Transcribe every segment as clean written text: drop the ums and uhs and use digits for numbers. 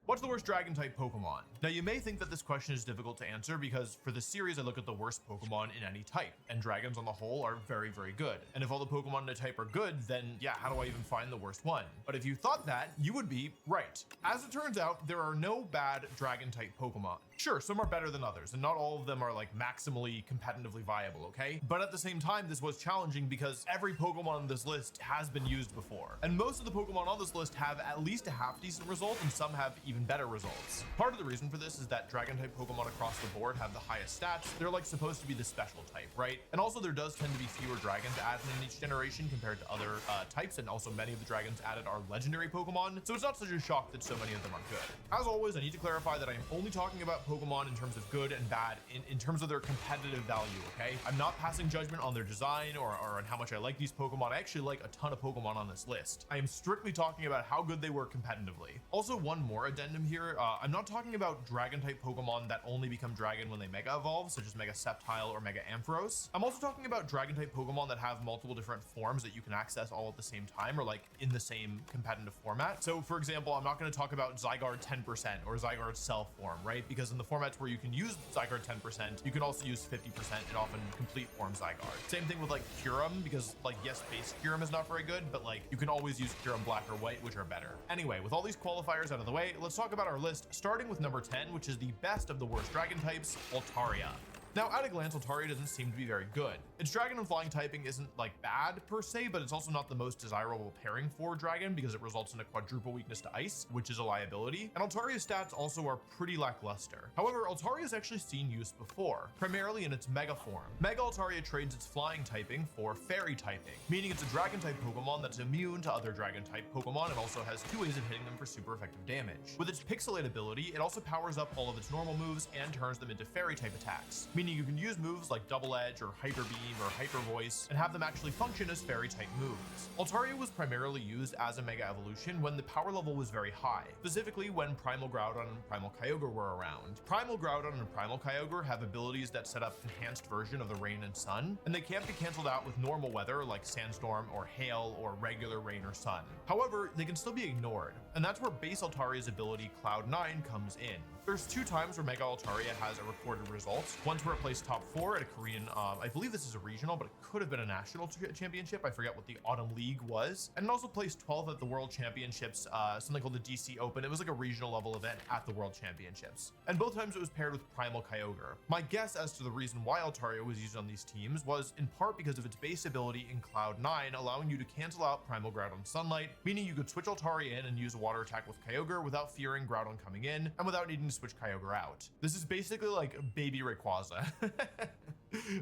What's the worst dragon type Pokemon? Now you may think that this question is difficult to answer because for this series I look at the worst Pokemon in any type, and dragons on the whole are very, very good. And if all the Pokemon in a type are good, then yeah, how do I even find the worst one? But if you thought that, you would be right. As it turns out, there are no bad dragon type Pokemon. Sure, some are better than others, and not all of them are like maximally competitively viable, okay? But at the same time, this was challenging because every Pokemon on this list has been used before. And most of the Pokemon on this list have at least a half decent result, and some have even better results. Part of the reason for this is that dragon type Pokemon across the board have the highest stats. They're like supposed to be the special type, right? And also there does tend to be fewer dragons added in each generation compared to other types, and also many of the dragons added are legendary Pokemon, so it's not such a shock that so many of them are good. As always, I need to clarify that I am only talking about Pokemon in terms of good and bad in terms of their competitive value, okay? I'm not passing judgment on their design or on how much I like these Pokemon. I actually like a ton of Pokemon on this list. I am strictly talking about how good they were competitively. Also, one more addendum here. I'm not talking about dragon type Pokemon that only become dragon when they mega evolve, such as Mega Sceptile or Mega Ampharos. I'm also talking about dragon type Pokemon that have multiple different forms that you can access all at the same time or like in the same competitive format. So for example, I'm not going to talk about Zygarde 10% or Zygarde Self form, right? Because in the formats where you can use Zygarde 10%, you can also use 50% and often complete form Zygarde. Same thing with like Kyurem, because like yes, base Kyurem is not very good, but like you can always use Kyurem Black or White, which are better. Anyway, with all these qualifiers out of the way, let's talk about our list, starting with number 10, which is the best of the worst dragon types, Altaria. Now, at a glance, Altaria doesn't seem to be very good. Its dragon and flying typing isn't like bad per se, but it's also not the most desirable pairing for dragon because it results in a quadruple weakness to ice, which is a liability. And Altaria's stats also are pretty lackluster. However, Altaria has actually seen use before, primarily in its mega form. Mega Altaria trades its flying typing for fairy typing, meaning it's a dragon type Pokemon that's immune to other dragon type Pokemon and also has 2 ways of hitting them for super effective damage. With its Pixelate ability, it also powers up all of its normal moves and turns them into fairy type attacks, meaning you can use moves like Double Edge or Hyper Beam or Hyper Voice and have them actually function as fairy type moves. Altaria was primarily used as a mega evolution when the power level was very high, specifically when Primal Groudon and Primal Kyogre were around. Primal Groudon and Primal Kyogre have abilities that set up enhanced version of the rain and sun, and they can't be canceled out with normal weather like sandstorm or hail or regular rain or sun. However, they can still be ignored, and that's where base Altaria's ability Cloud 9 comes in. There's 2 times where Mega Altaria has a recorded result, once where it placed top 4 at a Korean, I believe this is a regional, but it could have been a national championship. I forget what the Autumn League was. And it also placed 12th at the World Championships, something called the DC Open. It was like a regional level event at the World Championships. And both times it was paired with Primal Kyogre. My guess as to the reason why Altaria was used on these teams was in part because of its base ability in Cloud 9, allowing you to cancel out Primal Groudon Sunlight, meaning you could switch Altaria in and use a water attack with Kyogre without fearing Groudon coming in and without needing to switch Kyogre out. This is basically like baby Rayquaza.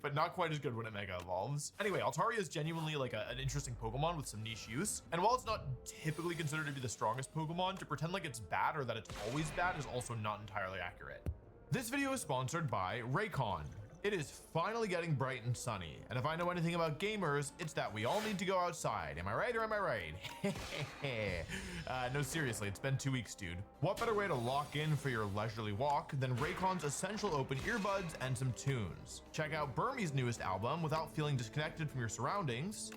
But not quite as good when it mega evolves. Anyway, Altaria is genuinely like an interesting Pokemon with some niche use. And while it's not typically considered to be the strongest Pokemon, to pretend like it's bad or that it's always bad is also not entirely accurate. This video is sponsored by Raycon. It is finally getting bright and sunny, and if I know anything about gamers, it's that we all need to go outside. Am I right or am I right? No, seriously, it's been 2 weeks, dude. What better way to lock in for your leisurely walk than Raycon's essential open earbuds and some tunes? Check out Burmie's newest album without feeling disconnected from your surroundings.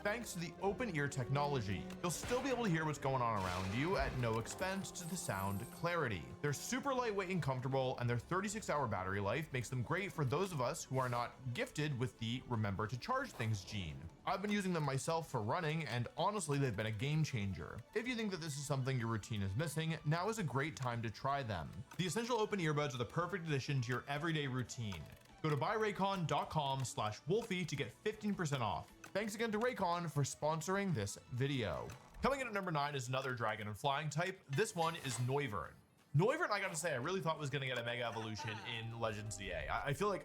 Thanks to the open ear technology, you'll still be able to hear what's going on around you at no expense to the sound clarity. They're super lightweight and comfortable, and their 36-hour battery life makes them great for those of us who are not gifted with the remember to charge things gene. I've been using them myself for running, and honestly, they've been a game changer. If you think that this is something your routine is missing, now is a great time to try them. The essential open earbuds are the perfect addition to your everyday routine. Go to buyraycon.com/Wolfie to get 15% off. Thanks again to Raycon for sponsoring this video. Coming in at number 9 is another dragon and flying type. This one is Noivern. Noivern, I gotta say, I really thought was gonna get a mega evolution in Legends ZA. I feel like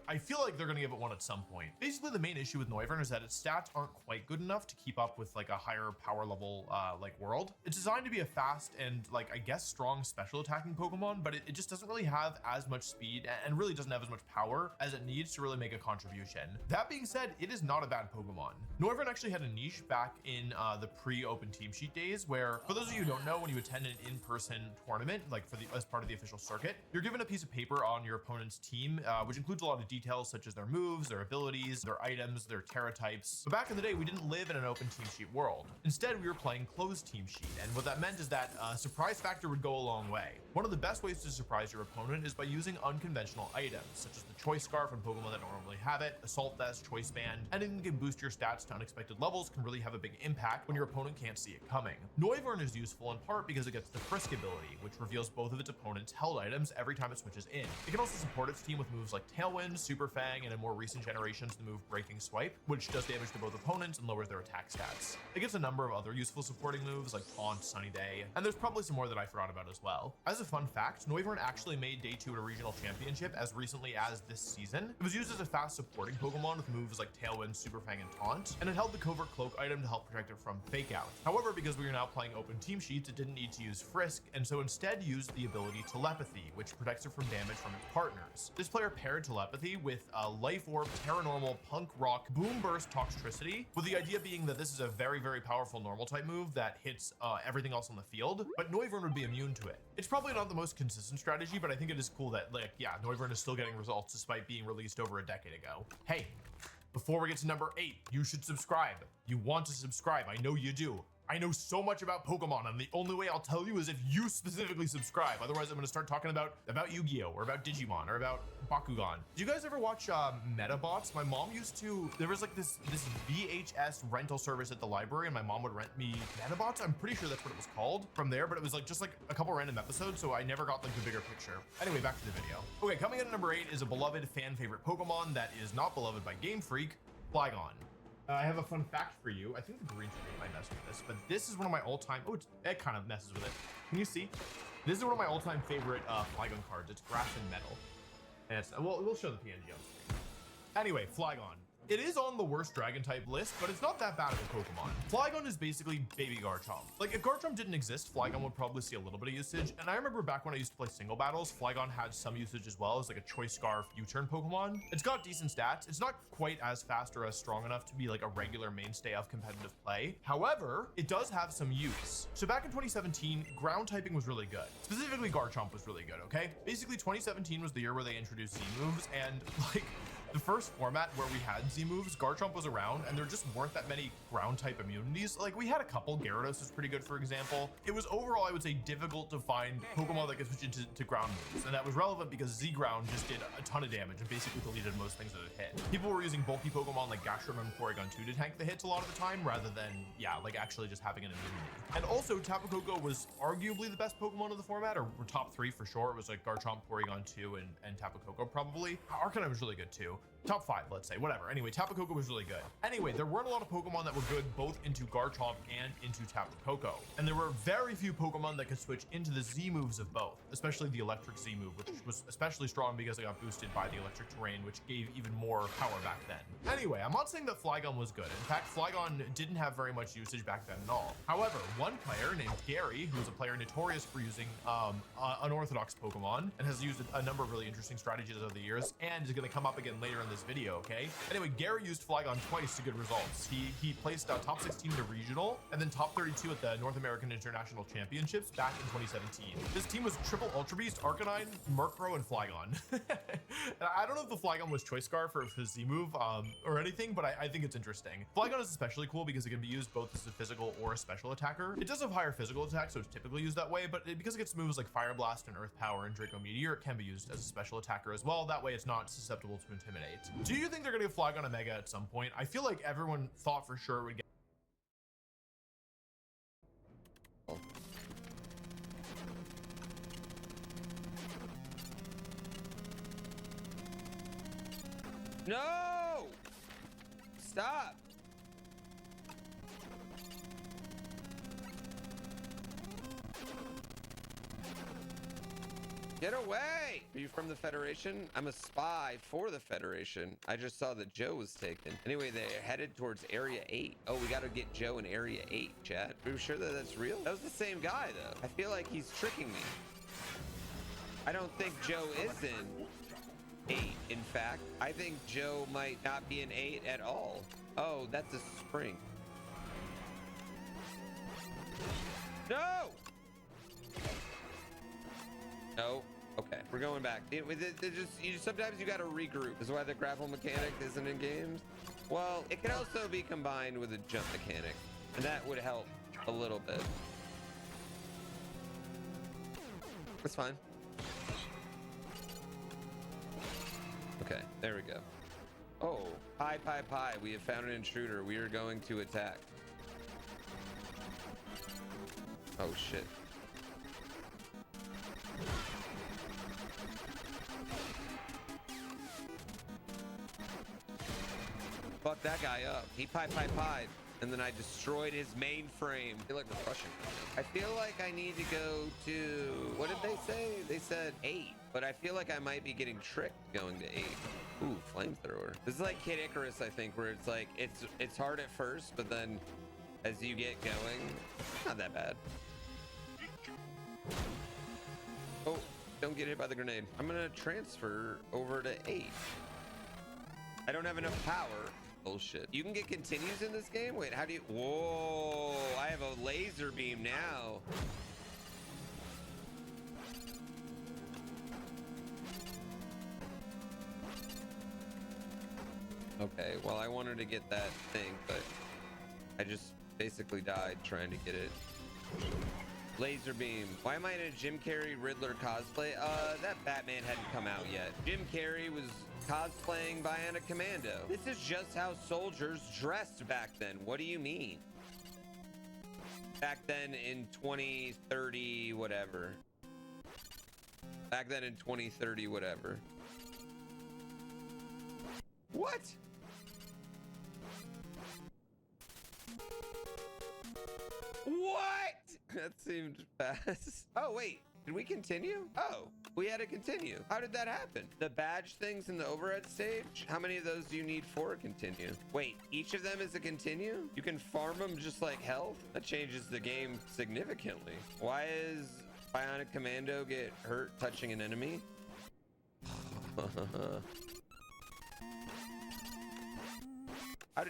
they're gonna give it one at some point. Basically, the main issue with Noivern is that its stats aren't quite good enough to keep up with like a higher power level like world. It's designed to be a fast and like I guess strong special attacking Pokemon, but it just doesn't really have as much speed and really doesn't have as much power as it needs to really make a contribution. That being said, it is not a bad Pokemon. Noivern actually had a niche back in the pre-open team sheet days, where for those of you who don't know, when you attend an in-person tournament, like for the as part of the official circuit. You're given a piece of paper on your opponent's team, which includes a lot of details such as their moves, their abilities, their items, their terra types. But back in the day, we didn't live in an open team sheet world. Instead, we were playing closed team sheet, and what that meant is that surprise factor would go a long way. One of the best ways to surprise your opponent is by using unconventional items, such as the choice scarf on Pokemon that don't normally have it, assault vest, choice band. Anything that can boost your stats to unexpected levels can really have a big impact when your opponent can't see it coming. Noivern is useful in part because it gets the Frisk ability, which reveals both of its opponent's held items every time it switches in. It can also support its team with moves like Tailwind, Super Fang, and in more recent generations the move Breaking Swipe, which does damage to both opponents and lowers their attack stats. It gets a number of other useful supporting moves like Taunt, Sunny Day, and there's probably some more that I forgot about as well. As a fun fact, Noivern actually made Day 2 at a regional championship as recently as this season. It was used as a fast supporting Pokemon with moves like Tailwind, Super Fang, and Taunt, and it held the Covert Cloak item to help protect it from Fake Out. However, because we are now playing open team sheets, it didn't need to use Frisk, and so instead used the ability Telepathy, which protects it from damage from its partners. This player paired Telepathy with a Life Orb, Terra Normal, Punk Rock, Boom Burst, Toxtricity, with the idea being that this is a very, very powerful normal type move that hits everything else on the field, but Noivern would be immune to it. It's probably not the most consistent strategy, but I think it is cool that, like, yeah, Noivern is still getting results despite being released over a decade ago. Hey, before we get to number 8, you should subscribe. You want to subscribe, I know you do. I know so much about Pokemon, and the only way I'll tell you is if you specifically subscribe. Otherwise, I'm going to start talking about Yu-Gi-Oh! Or about Digimon, or about Bakugan. Do you guys ever watch Metabots? My mom used to, there was like this VHS rental service at the library, and my mom would rent me Metabots. I'm pretty sure that's what it was called from there, but it was like just like a couple random episodes, so I never got like the bigger picture. Anyway, back to the video. Okay, coming in at number 8 is a beloved fan favorite Pokemon that is not beloved by Game Freak, Flygon. I have a fun fact for you. I think the green screen might mess with this, but this is one of my all-time, it kind of messes with it. Can you see? This is one of my all-time favorite Flygon cards. It's Grass and Metal. And it's, well, we'll show the PNG on screen. Anyway, Flygon. It is on the worst dragon type list, but it's not that bad of a Pokemon. Flygon is basically baby Garchomp. Like if Garchomp didn't exist, Flygon would probably see a little bit of usage. And I remember back when I used to play single battles, Flygon had some usage as well as like a Choice Scarf U-turn Pokemon. It's got decent stats. It's not quite as fast or as strong enough to be like a regular mainstay of competitive play. However, it does have some use. So back in 2017, ground typing was really good. Specifically, Garchomp was really good, okay? Basically, 2017 was the year where they introduced Z moves, and like, the first format where we had Z moves, Garchomp was around, and there just weren't that many ground type immunities. Like we had a couple. Gyarados was pretty good, for example. It was overall, I would say, difficult to find Pokemon that could switch into ground moves, and that was relevant because Z ground just did a ton of damage and basically deleted most things that it hit. People were using bulky Pokemon like Gastron and Porygon 2 to tank the hits a lot of the time, rather than, yeah, like actually just having an immunity. And also, Tapu Koko was arguably the best Pokemon of the format, or top 3 for sure. It was like Garchomp, Porygon 2, and Tapu Koko probably. Arcanine was really good too. Top 5, let's say, whatever. Anyway, Tapu Koko was really good. Anyway, there weren't a lot of Pokemon that were good both into Garchomp and into Tapu Koko. And there were very few Pokemon that could switch into the Z moves of both, especially the electric Z move, which was especially strong because it got boosted by the electric terrain, which gave even more power back then. Anyway, I'm not saying that Flygon was good. In fact, Flygon didn't have very much usage back then at all. However, one player named Gary, who is a player notorious for using unorthodox Pokemon and has used a number of really interesting strategies over the years, and is going to come up again later in this video, okay? Anyway, Gary used Flygon twice to good results. He placed top 16 at a regional and then top 32 at the North American International Championships back in 2017. This team was triple Ultra Beast, Arcanine, Murkrow, and Flygon. I don't know if the Flygon was Choice Scarf or if his Z move or anything, but I think it's interesting. Flygon is especially cool because it can be used both as a physical or a special attacker. It does have higher physical attack, so it's typically used that way, but because it gets moves like Fire Blast and Earth Power and Draco Meteor, it can be used as a special attacker as well. That way it's not susceptible to Intimidate. Do you think they're gonna give Flygon a Mega at some point? I feel like everyone thought for sure it would get. No! Stop! Get away! Are you from the Federation? I'm a spy for the Federation. I just saw that Joe was taken. Anyway, they're headed towards Area 8. Oh, we gotta get Joe in Area 8, chat. Are you sure that that's real? That was the same guy, though. I feel like he's tricking me. I don't think Joe is in 8, in fact. I think Joe might not be in 8 at all. Oh, that's a spring. No! No. Okay, we're going back. Sometimes you gotta regroup. This is why the grapple mechanic isn't in games. Well, it can also be combined with a jump mechanic, and that would help a little bit. That's fine. Okay, there we go. Oh, pie. We have found an intruder. We are going to attack. Oh, shit. Fuck that guy up. He pied, and then I destroyed his mainframe. I feel like we're rushing. I feel like I need to go to, what did they say? They said 8, but I feel like I might be getting tricked going to 8. Ooh, flamethrower. This is like Kid Icarus, I think, where it's like, it's hard at first, but then as you get going, not that bad. Oh, don't get hit by the grenade. I'm gonna transfer over to 8. I don't have enough power. Bullshit. You can get continues in this game? Wait, how do you? Whoa, I have a laser beam now. Okay, well, I wanted to get that thing, but I just basically died trying to get it. Laser beam. Why am I in a Jim Carrey Riddler cosplay? That Batman hadn't come out yet. Jim Carrey was cosplaying Bionic Commando. This is just how soldiers dressed back then. What do you mean? Back then in 2030 whatever. Back then in 2030 whatever. What? What? That seemed fast. Oh, wait. Did we continue? Oh, we had to continue. How did that happen? The badge things in the overhead stage? How many of those do you need for a continue? Wait, each of them is a continue? You can farm them just like health? That changes the game significantly. Why is Bionic Commando get hurt touching an enemy?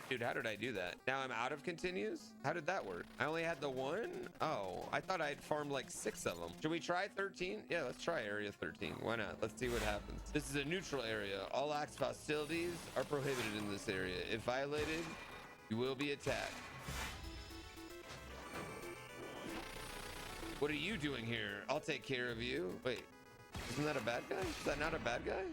Dude, how did I do that? Now I'm out of continues? How did that work? I only had the one? Oh, I thought I'd farmed like 6 of them. Should we try 13? Yeah, let's try area 13. Why not? Let's see what happens. This is a neutral area. All acts of hostilities are prohibited in this area. If violated, you will be attacked. What are you doing here? I'll take care of you. Wait, isn't that a bad guy? Is that not a bad guy?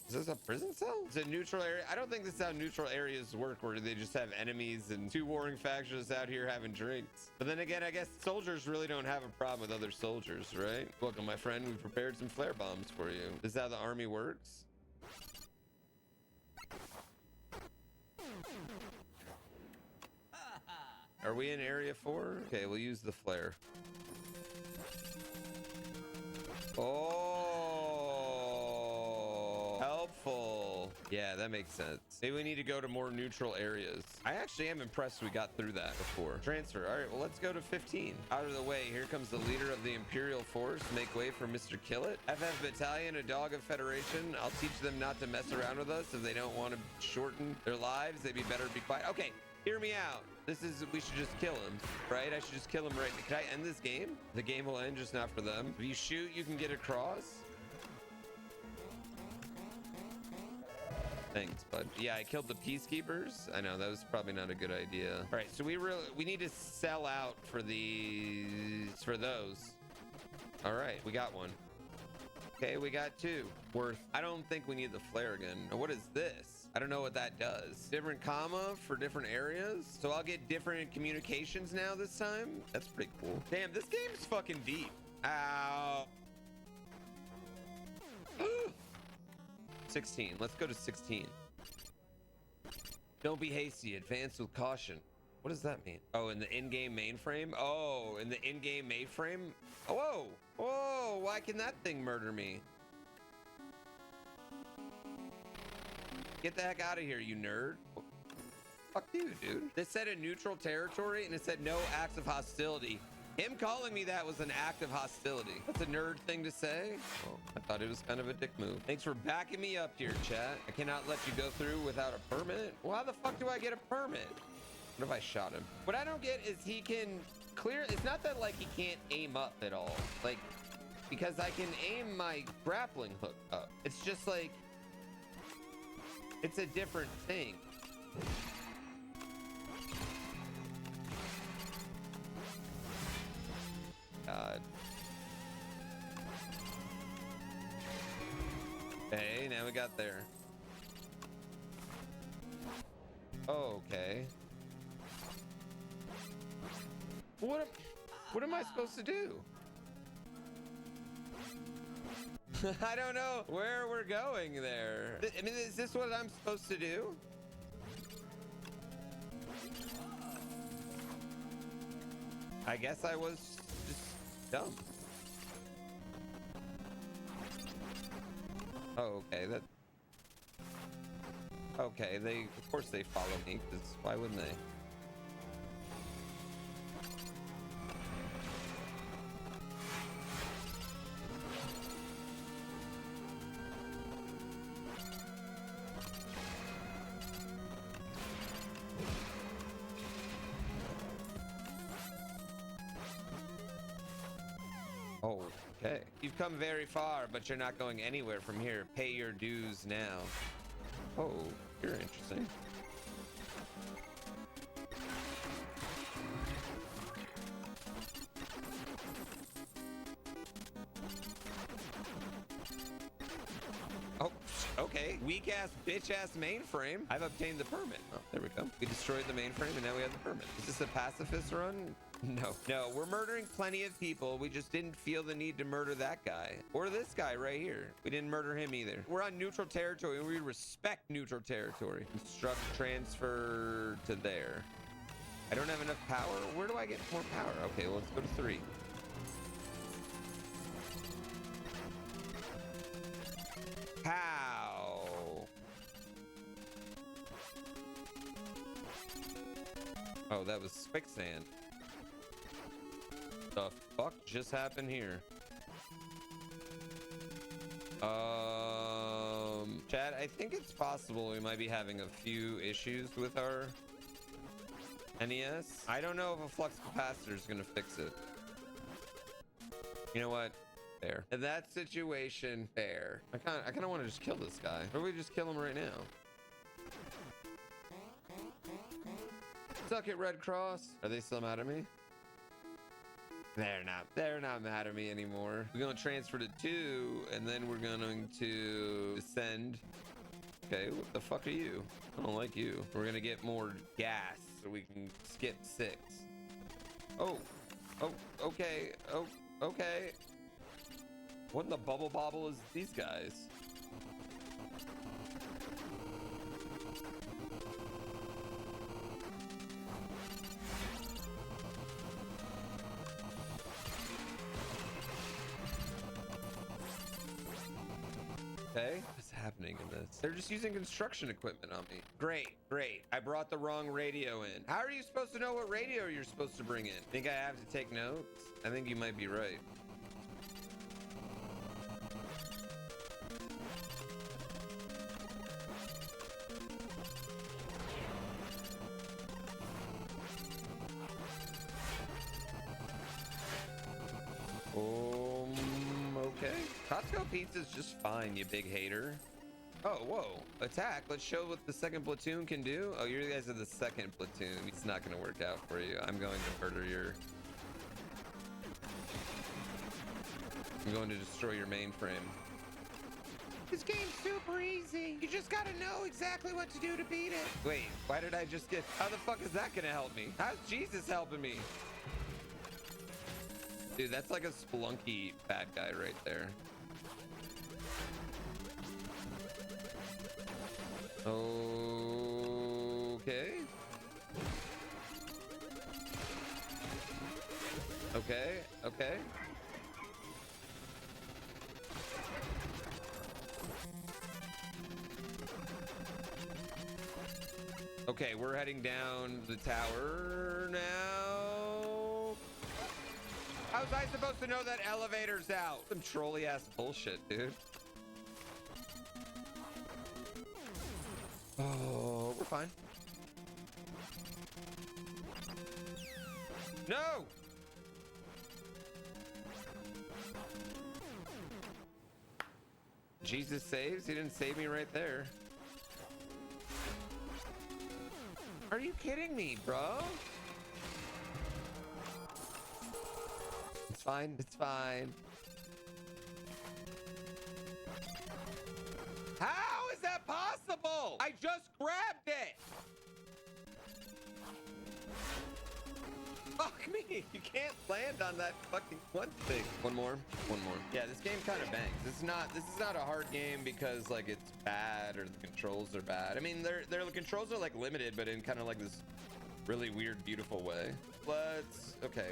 Is this a prison cell? It's a neutral area. I don't think this is how neutral areas work, where they just have enemies and 2 warring factions out here having drinks. But then again, I guess soldiers really don't have a problem with other soldiers, right? Welcome, my friend. We prepared some flare bombs for you. This is how the army works. Are we in area 4? Okay, we'll use the flare. Oh. Helpful. Yeah, that makes sense. Maybe we need to go to more neutral areas. I actually am impressed we got through that before. Transfer. All right, well, let's go to 15. Out of the way. Here comes the leader of the Imperial Force. Make way for Mr. Killit. FF Battalion, a dog of Federation. I'll teach them not to mess around with us. If they don't want to shorten their lives, they'd be better to be quiet. Okay, hear me out. We should just kill him, right? I should just kill him right now. Can I end this game? The game will end, just not for them. If you shoot, you can get across. Thanks, bud. Yeah, I killed the peacekeepers. I know that was probably not a good idea. All right, so we need to sell out for those. All right, we got one. Okay, we got 2 worth. I don't think we need the flare gun. What is this? I don't know what that does. Different comma for different areas. So I'll get different communications now this time. That's pretty cool. Damn, this game is fucking deep. Ow. 16. Let's go to 16. Don't be hasty. Advance with caution. What does that mean? Oh, in the in-game mainframe? Oh, in the in-game mainframe? Oh, whoa. Whoa, why can that thing murder me? Get the heck out of here, you nerd. Fuck you, dude. This said a neutral territory, and it said no acts of hostility. Him calling me that was an act of hostility. That's a nerd thing to say. Well, I thought it was kind of a dick move. Thanks for backing me up here, chat. I cannot let you go through without a permit. Well, how the fuck do I get a permit? What if I shot him? What I don't get is he can clear. It's not that like he can't aim up at all. Like, because I can aim my grappling hook up. It's just like, it's a different thing. God. Okay, now we got there. Okay. What am I supposed to do? I don't know where we're going there. I mean, is this what I'm supposed to do? I guess I was just dumb. Oh, okay. Okay, of course they follow me, because why wouldn't they? Oh, okay. You've come very far, but you're not going anywhere from here. Pay your dues now. Oh, you're interesting. Oh, okay. Weak ass, bitch ass mainframe. I've obtained the permit. Oh, there we go. We destroyed the mainframe and now we have the permit. Is this a pacifist run? No, we're murdering plenty of people. We just didn't feel the need to murder that guy or this guy right here. We didn't murder him either. We're on neutral territory and we respect neutral territory. Construct transfer to there. I don't have enough power. Where do I get more power? Okay, well, let's go to 3. How? Oh, that was quicksand. The fuck just happened here? Chad, I think it's possible we might be having a few issues with our NES. I don't know if a flux capacitor is gonna fix it. You know what? Fair. In that situation, fair. I kind of want to just kill this guy. Or we just kill him right now. Suck it, Red Cross. Are they still mad at me? They're not mad at me anymore. We're gonna transfer to 2 and then we're going to descend. Okay, what the fuck are you? I don't like you. We're gonna get more gas so we can skip 6. Oh, okay. Oh, okay. What in the bubble bobble is these guys? Okay, what's happening in this? They're just using construction equipment on me. Great. I brought the wrong radio in. How are you supposed to know what radio you're supposed to bring in? Think I have to take notes? I think you might be right. Okay. Costco pizza's just fine, you big hater. Oh, whoa. Attack. Let's show what the second platoon can do. Oh, you guys are the second platoon. It's not going to work out for you. I'm going to murder your... I'm going to destroy your mainframe. This game's super easy. You just got to know exactly what to do to beat it. Wait, why did I just get... How the fuck is that going to help me? How's Jesus helping me? Dude, that's like a Splunky bad guy right there. Okay. Okay. Okay, we're heading down the tower now. How was I supposed to know that elevator's out? Some trolley ass bullshit, dude. Oh, we're fine. No! Jesus saves? He didn't save me right there. Are you kidding me, bro? It's fine. It's fine. How is that possible? I just grabbed it. Fuck me. You can't land on that fucking one thing. One more. Yeah, this game kind of bangs. This is not a hard game because like it's bad or the controls are bad. I mean, the controls are like limited, but in kind of like this really weird, beautiful way. Okay.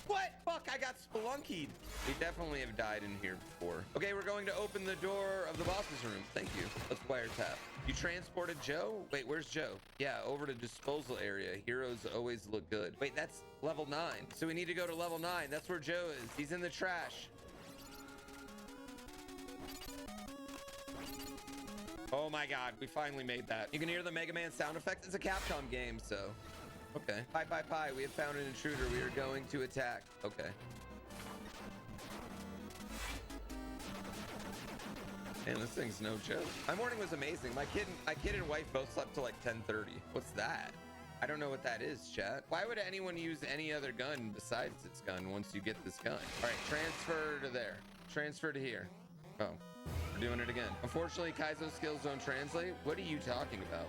What? Fuck, I got spelunkied. We definitely have died in here before. Okay, we're going to open the door of the boss's room. Thank you. Let's wiretap. You transported Joe? Wait, where's Joe? Yeah, over to disposal area. Heroes always look good. Wait, that's level 9. So we need to go to level 9. That's where Joe is. He's in the trash. Oh my God, we finally made that. You can hear the Mega Man sound effects. It's a Capcom game, so. Okay. Pie. We have found an intruder. We are going to attack. Okay. Man, this thing's no joke. My morning was amazing. My kid and wife both slept till like 10:30. What's that? I don't know what that is, chat. Why would anyone use any other gun besides its gun once you get this gun? All right, transfer to there. Transfer to here. Oh, we're doing it again. Unfortunately, Kaizo's skills don't translate. What are you talking about?